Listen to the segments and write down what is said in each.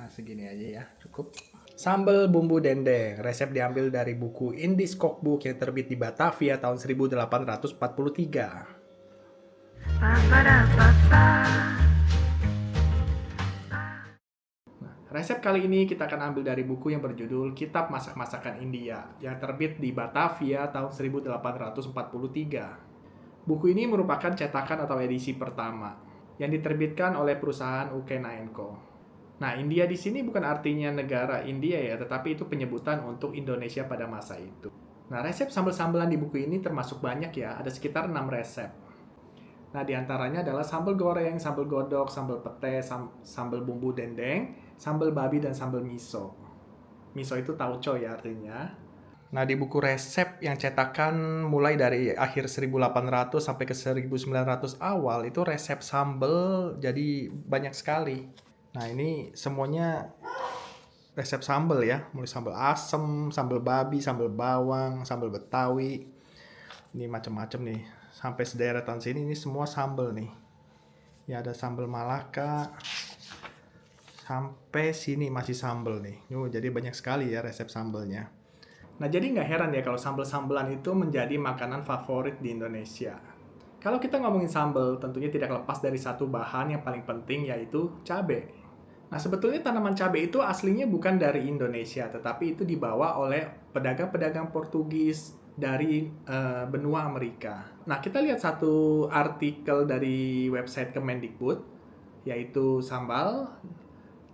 Segini aja ya, cukup. Sambal bumbu dendeng, resep diambil dari buku Indies Cookbook yang terbit di Batavia tahun 1843. Resep kali ini kita akan ambil dari buku yang berjudul Kitab Masak-Masakan India yang terbit di Batavia tahun 1843. Buku ini merupakan cetakan atau edisi pertama yang diterbitkan oleh perusahaan Ukena & Co. Nah, India di sini bukan artinya negara India ya, tetapi itu penyebutan untuk Indonesia pada masa itu. Nah, resep sambal-sambalan di buku ini termasuk banyak ya, ada sekitar 6 resep. Nah, diantaranya adalah sambal goreng, sambal godok, sambal pete, sambal bumbu dendeng, sambal babi, dan sambal miso. Miso itu tauco ya artinya. Nah, di buku resep yang cetakan mulai dari akhir 1800 sampai ke 1900 awal, itu resep sambal jadi banyak sekali. Nah, ini semuanya resep sambal ya, mulai sambal asem, sambal babi, sambal bawang, sambal betawi. Ini macam-macam nih. Sampai sederetan sini ini semua sambal nih. Ya ada sambal Malaka. Sampai sini masih sambal nih. Jadi banyak sekali ya resep sambalnya. Nah, jadi nggak heran ya kalau sambal-sambalan itu menjadi makanan favorit di Indonesia. Kalau kita ngomongin sambal, tentunya tidak lepas dari satu bahan yang paling penting, yaitu cabai. Nah, sebetulnya tanaman cabai itu aslinya bukan dari Indonesia, tetapi itu dibawa oleh pedagang-pedagang Portugis dari benua Amerika. Nah, kita lihat satu artikel dari website Kemendikbud, yaitu sambal,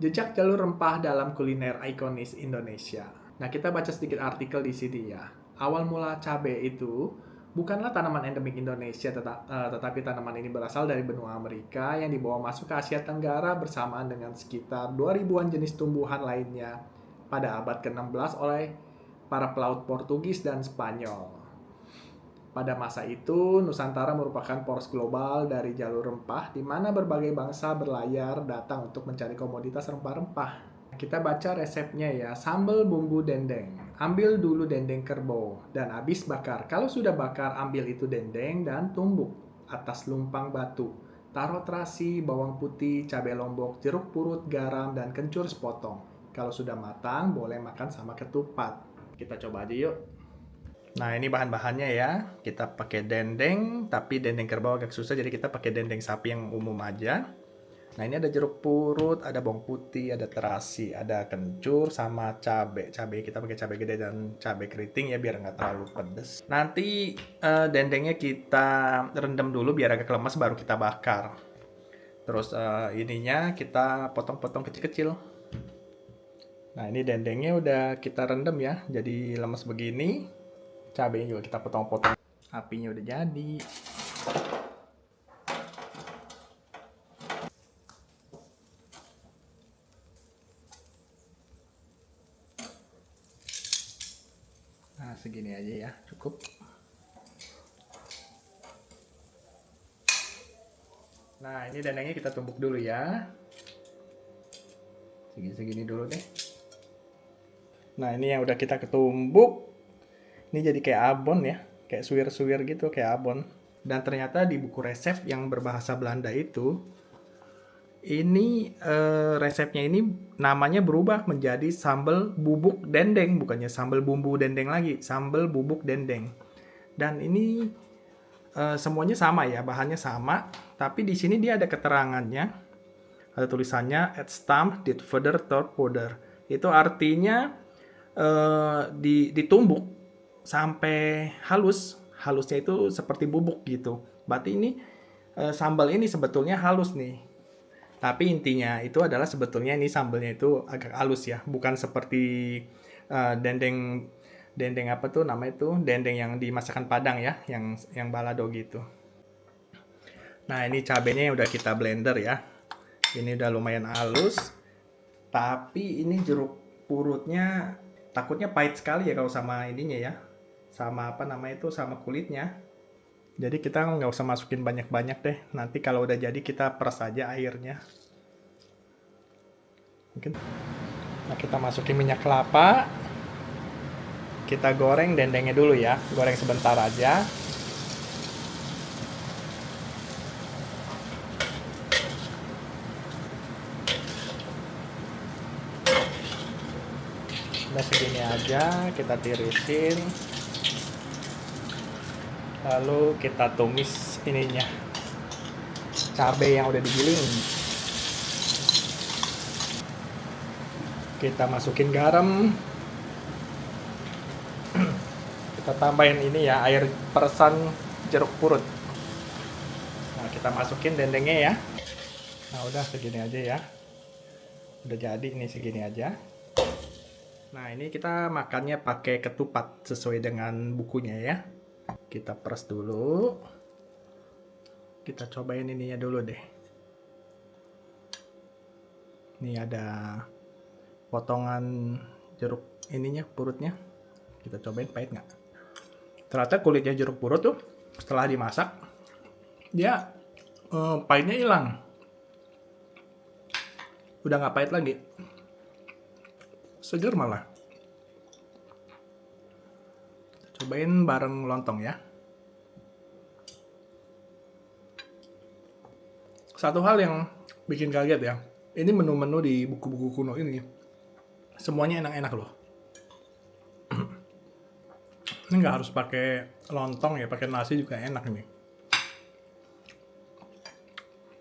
jejak jalur rempah dalam kuliner ikonis Indonesia. Nah, kita baca sedikit artikel di sini ya. Awal mula cabai itu bukanlah tanaman endemik Indonesia, tetapi tanaman ini berasal dari benua Amerika yang dibawa masuk ke Asia Tenggara bersamaan dengan sekitar 2000-an jenis tumbuhan lainnya pada abad ke-16 oleh para pelaut Portugis dan Spanyol. Pada masa itu, Nusantara merupakan poros global dari jalur rempah di mana berbagai bangsa berlayar datang untuk mencari komoditas rempah-rempah. Kita baca resepnya ya. Sambal bumbu dendeng. Ambil dulu dendeng kerbau dan habis bakar. Kalau sudah bakar, ambil itu dendeng dan tumbuk atas lumpang batu. Taruh terasi, bawang putih, cabai lombok, jeruk purut, garam, dan kencur sepotong. Kalau sudah matang, boleh makan sama ketupat. Kita coba aja yuk. Nah, ini bahan-bahannya ya. Kita pakai dendeng, tapi dendeng kerbau agak susah, jadi kita pakai dendeng sapi yang umum aja. Nah, ini ada jeruk purut, ada bawang putih, ada terasi, ada kencur, sama cabai. Cabai kita pakai cabai gede dan cabai keriting ya, biar nggak terlalu pedes. Nanti dendengnya kita rendam dulu biar agak lemas, baru kita bakar. Terus ininya kita potong-potong kecil-kecil. Nah, ini dendengnya udah kita rendam ya, jadi lemes begini. Cabainya juga kita potong-potong. Apinya udah jadi. Nah, segini aja ya, cukup. Nah, ini dendengnya kita tumbuk dulu ya. Segini-segini dulu deh. Nah, ini yang udah kita ketumbuk. Ini jadi kayak abon ya, kayak suwir-suwir gitu, kayak abon. Dan ternyata di buku resep yang berbahasa Belanda itu, ini resepnya ini namanya berubah menjadi sambal bubuk dendeng, bukannya sambal bumbu dendeng lagi, sambal bubuk dendeng. Dan ini semuanya sama ya, bahannya sama, tapi di sini dia ada keterangannya, ada tulisannya at stamp dit further thought powder. Itu artinya ditumbuk sampai halus, halusnya itu seperti bubuk gitu. Berarti ini sambal ini sebetulnya halus nih. Tapi intinya itu adalah sebetulnya ini sambalnya itu agak halus ya, bukan seperti dendeng apa tuh namanya itu, dendeng yang di masakan Padang ya, yang balado gitu. Nah, ini cabenya udah kita blender ya. Ini udah lumayan halus. Tapi ini jeruk purutnya takutnya pahit sekali ya kalau sama ininya ya. Sama apa namanya itu, sama kulitnya. Jadi kita nggak usah masukin banyak-banyak deh. Nanti kalau udah jadi kita peras aja airnya. Mungkin. Nah, kita masukin minyak kelapa. Kita goreng dendengnya dulu ya. Goreng sebentar aja. Udah segini aja, kita tirisin. Lalu kita tumis ininya, cabai yang udah digiling. Kita masukin garam. Kita tambahin ini ya, air peresan jeruk purut. Nah, kita masukin dendengnya ya. Nah, udah segini aja ya. Udah jadi ini segini aja. Nah, ini kita makannya pakai ketupat sesuai dengan bukunya ya. Kita peres dulu. Kita cobain ininya dulu deh. Ini ada potongan jeruk ininya, purutnya. Kita cobain pahit nggak? Ternyata kulitnya jeruk purut tuh setelah dimasak dia pahitnya hilang. Udah nggak pahit lagi. Seger malah. Cobain bareng lontong ya. Satu hal yang bikin kaget ya, ini menu-menu di buku-buku kuno ini semuanya enak-enak loh. Ini nggak harus pakai lontong ya, pakai nasi juga enak ini.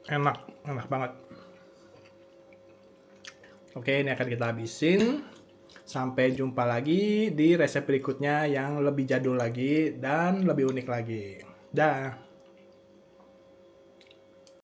Enak banget. Oke, ini akan kita habisin. Sampai jumpa lagi di resep berikutnya yang lebih jadul lagi dan lebih unik lagi. Dah.